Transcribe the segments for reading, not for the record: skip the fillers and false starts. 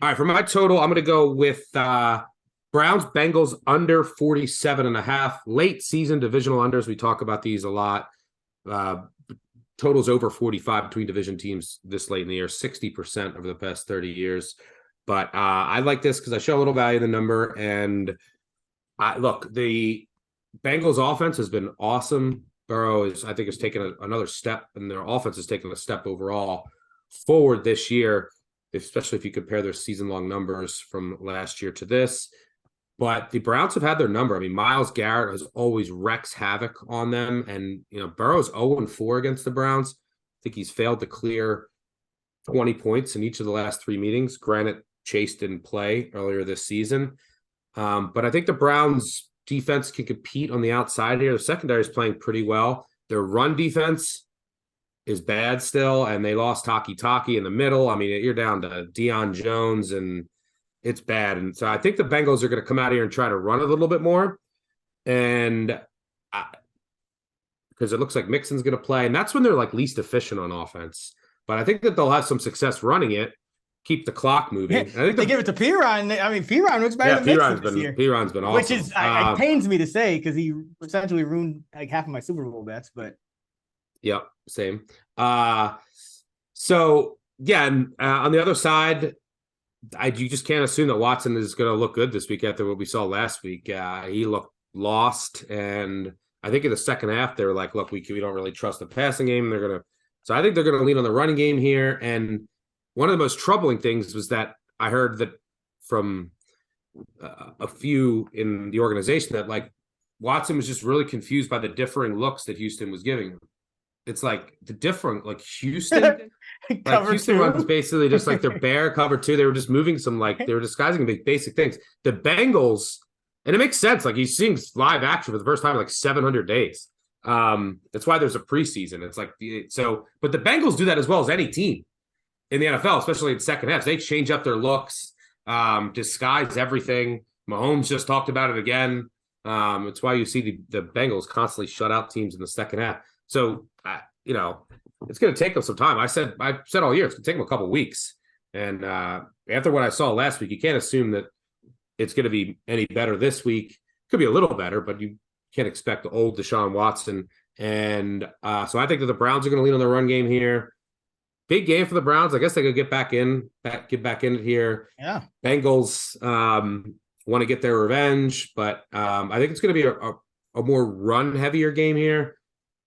All right, for my total, I'm going to go with Browns Bengals under 47.5. Late season divisional unders. We talk about these a lot. Uh, Totals over 45 between division teams this late in the year, 60% over the past 30 years. But I like this because I show a little value in the number. And look, the Bengals offense has been awesome. Burrow I think, has taken another step, and their offense has taken a step overall forward this year, especially if you compare their season-long numbers from last year to this. But the Browns have had their number. I mean, Myles Garrett has always wreaks havoc on them. And, Burrow's 0-4 against the Browns. I think he's failed to clear 20 points in each of the last three meetings. Granted, Chase didn't play earlier this season. But I think the Browns defense can compete on the outside here. The secondary is playing pretty well. Their run defense is bad still, and they lost Taki in the middle. I mean, you're down to Deion Jones, and it's bad. And so I think the Bengals are going to come out here and try to run a little bit more. And because it looks like Mixon's going to play, and that's when they're like least efficient on offense. But I think that they'll have some success running it, keep the clock moving. I think they give it to Perine. I mean, Perine looks better than Mixon this year. Piron's been awesome. Which is, it pains me to say, because he essentially ruined like half of my Super Bowl bets. But yep, same. So yeah, and on the other side, you just can't assume that Watson is going to look good this week after what we saw last week. He looked lost, and I think in the second half they were like, "Look, we don't really trust the passing game." So I think they're going to lean on the running game here. And one of the most troubling things was that I heard that from a few in the organization that like Watson was just really confused by the differing looks that Houston was giving him. It's like the different, like Houston, Houston runs basically just like their bear cover two. They were just moving they were disguising basic things. The Bengals, and it makes sense. Like he's seeing live action for the first time in like 700 days. That's why there's a preseason. It's like, but the Bengals do that as well as any team in the NFL, especially in second halves. They change up their looks, disguise everything. Mahomes just talked about it again. It's why you see the Bengals constantly shut out teams in the second half. So, it's going to take them some time. I said all year, it's going to take them a couple of weeks. And after what I saw last week, you can't assume that it's going to be any better this week. Could be a little better, but you can't expect the old Deshaun Watson. And so I think that the Browns are going to lean on the run game here. Big game for the Browns. I guess they could get back in it here. Yeah. Bengals want to get their revenge, but I think it's going to be a more run heavier game here.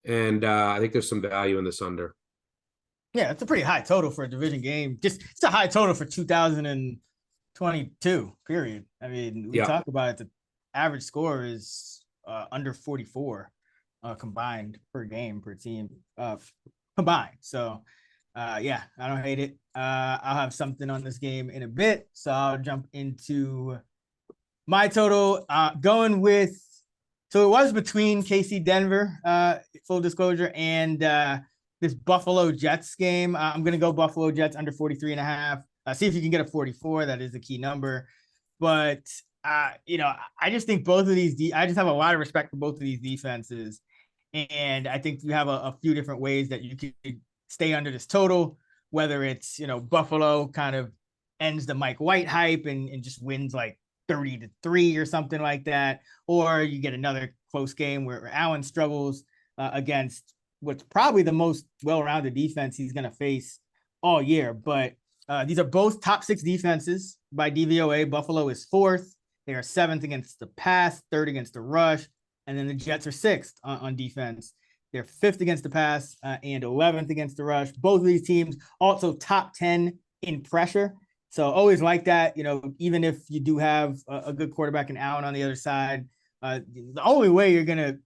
And I think there's some value in this under. Yeah, it's a pretty high total for a division game. It's a high total for 2022, period. I mean, we talk about it. The average score is under 44 combined per game per team combined. So, I don't hate it. I'll have something on this game in a bit. So I'll jump into my total. So it was between KC Denver, full disclosure, and this Buffalo Jets game. I'm going to go Buffalo Jets under 43.5. See if you can get a 44. That is the key number. But, I just think both of these, I just have a lot of respect for both of these defenses. And I think you have a few different ways that you could stay under this total, whether it's, Buffalo kind of ends the Mike White hype and just wins like 30-3 or something like that, or you get another close game where Allen struggles against what's probably the most well-rounded defense he's going to face all year. But these are both top 6 defenses by DVOA. Buffalo is 4th. They are 7th against the pass, 3rd against the rush, and then the Jets are 6th on defense. They're 5th against the pass and 11th against the rush. Both of these teams also top 10 in pressure. So always like that, even if you do have a good quarterback in Allen on the other side, the only way you're going to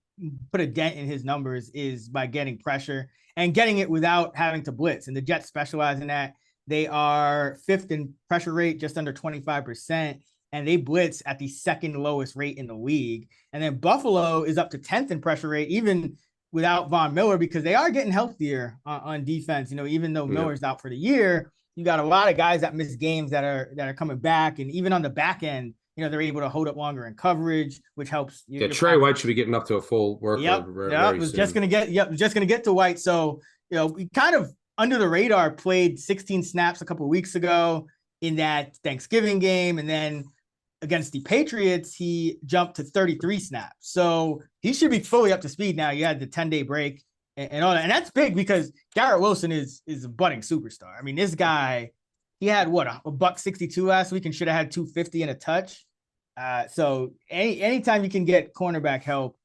put a dent in his numbers is by getting pressure and getting it without having to blitz. And the Jets specialize in that. They are 5th in pressure rate, just under 25%, and they blitz at the 2nd lowest rate in the league. And then Buffalo is up to 10th in pressure rate, even without Von Miller, because they are getting healthier on defense. Even though Miller's out for the year, you got a lot of guys that miss games that are coming back. And even on the back end, they're able to hold up longer in coverage, which helps. Trey White should be getting up to a full workload. Yep. Was just going to get to White. So, we kind of under the radar played 16 snaps a couple of weeks ago. in that Thanksgiving game. And then against the Patriots, he jumped to 33 snaps. So he should be fully up to speed now. You had the 10-day break and all that. And that's big because Garrett Wilson is a budding superstar. I mean, this guy, he had what, a $162 last week and should have had 250 and a touch. So anytime you can get cornerback help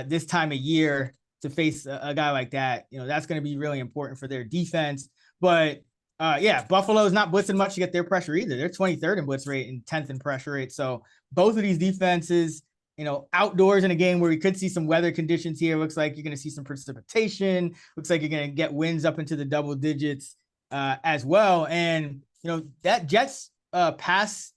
this time of year to face a guy like that, that's going to be really important for their defense. But Buffalo's not blitzing much to get their pressure either. They're 23rd in blitz rate and 10th in pressure rate. So both of these defenses, outdoors in a game where we could see some weather conditions here. Looks like you're going to see some precipitation. Looks like you're going to get winds up into the double digits as well. And, that Jets pass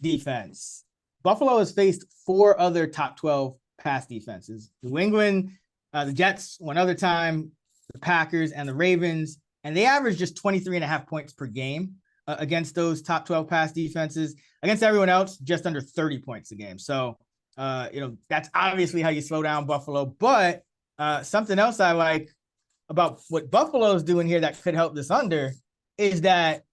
defense, Buffalo has faced 4 other top 12 pass defenses. New England, the Jets one other time, the Packers and the Ravens. And they average just 23.5 points per game against those top 12 pass defenses. Against everyone else, just under 30 points a game. So, that's obviously how you slow down Buffalo. But something else I like about what Buffalo's doing here that could help this under is that,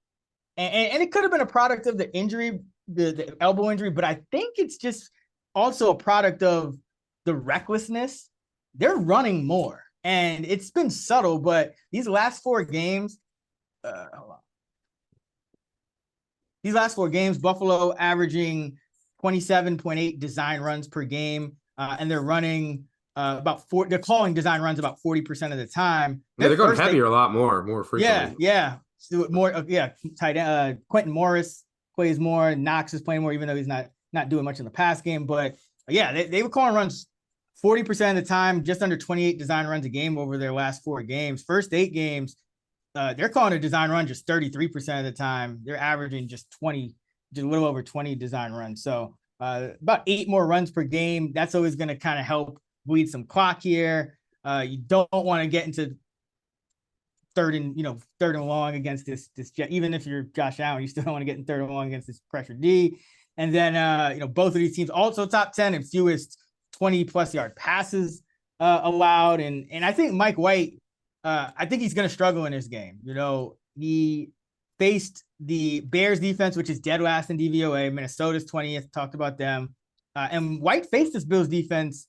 and it could have been a product of the injury, the elbow injury, but I think it's just also a product of the recklessness. They're running more. And it's been subtle, but these last 4 games, Buffalo averaging 27.8 design runs per game, and they're running they're calling design runs about 40% of the time. Yeah, they're going heavier a lot more frequently. Yeah. So more, tight end. Quentin Morris plays more. Knox is playing more, even though he's not doing much in the pass game. But they were calling runs 40% of the time, just under 28 design runs a game over their last 4 games. First 8 games, they're calling a design run just 33% of the time. They're averaging just a little over 20 design runs. So about 8 more runs per game. That's always going to kind of help bleed some clock here. You don't want to get into third and long against this Jet. Even if you're Josh Allen, you still don't want to get in third and long against this pressure D. And then both of these teams also top 10 in fewest 20+ yard passes allowed. And I think Mike White, I think he's going to struggle in this game. He faced the Bears defense, which is dead last in DVOA. Minnesota's 20th, talked about them. And White faced this Bills defense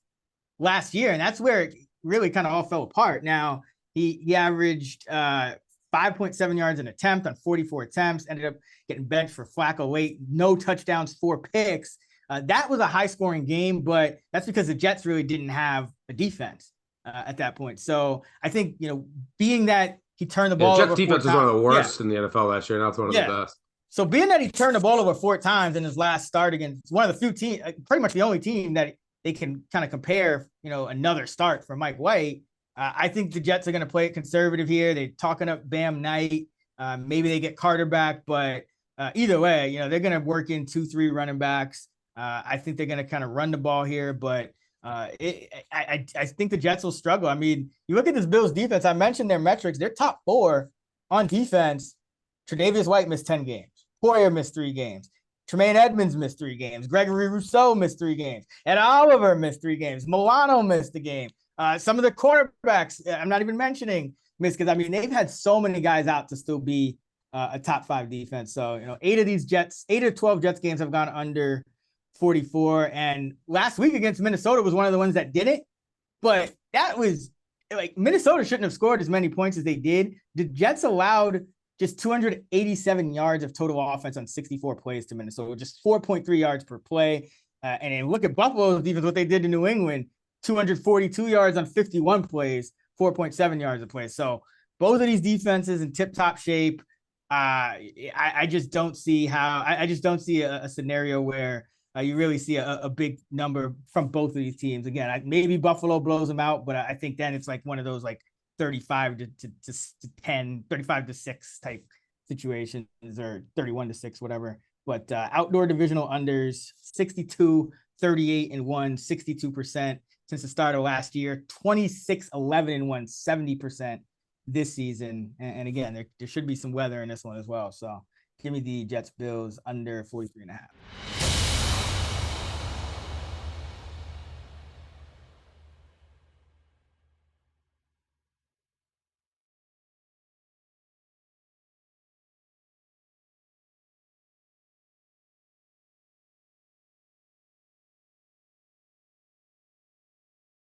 last year, and that's where it really kind of all fell apart. Now, he averaged 5.7 yards an attempt on 44 attempts, ended up getting benched for Flacco late, no touchdowns, 4 picks. That was a high-scoring game, but that's because the Jets really didn't have a defense at that point. So I think, being that he turned the ball over 4 times. Jets defense was one of the worst in the NFL last year. Now it's one of the best. So being that he turned the ball over 4 times in his last start against one of the few teams, pretty much the only team that they can kind of compare, another start for Mike White. I think the Jets are going to play it conservative here. They're talking up Bam Knight. Maybe they get Carter back, but either way, they're going to work in 2-3 running backs. I think they're going to kind of run the ball here, but I think the Jets will struggle. I mean, you look at this Bills defense, I mentioned their metrics. They're top 4 on defense. Tre'Davious White missed 10 games. Poyer missed 3 games. Tremaine Edmonds missed 3 games. Gregory Rousseau missed 3 games. Ed Oliver missed 3 games. Milano missed a game. Some of the cornerbacks, I'm not even mentioning, missed because, they've had so many guys out to still be a top 5 defense. So, 8 of 12 Jets games have gone under 44. And last week against Minnesota was one of the ones that didn't. But that was Minnesota shouldn't have scored as many points as they did. The Jets allowed just 287 yards of total offense on 64 plays to Minnesota, just 4.3 yards per play. And then look at Buffalo's defense, what they did to New England, 242 yards on 51 plays, 4.7 yards a play. So both of these defenses in tip-top shape. I just don't see how – I just don't see a scenario where you really see a big number from both of these teams. Again, maybe Buffalo blows them out, but I think then it's one of those 35 to 10, 35 to 6 type situations, or 31 to 6, whatever. But outdoor divisional unders, 62, 38 and 1, 62% since the start of last year, 26, 11 and 1, 70% this season. And again, there should be some weather in this one as well. So give me the Jets Bills under 43.5.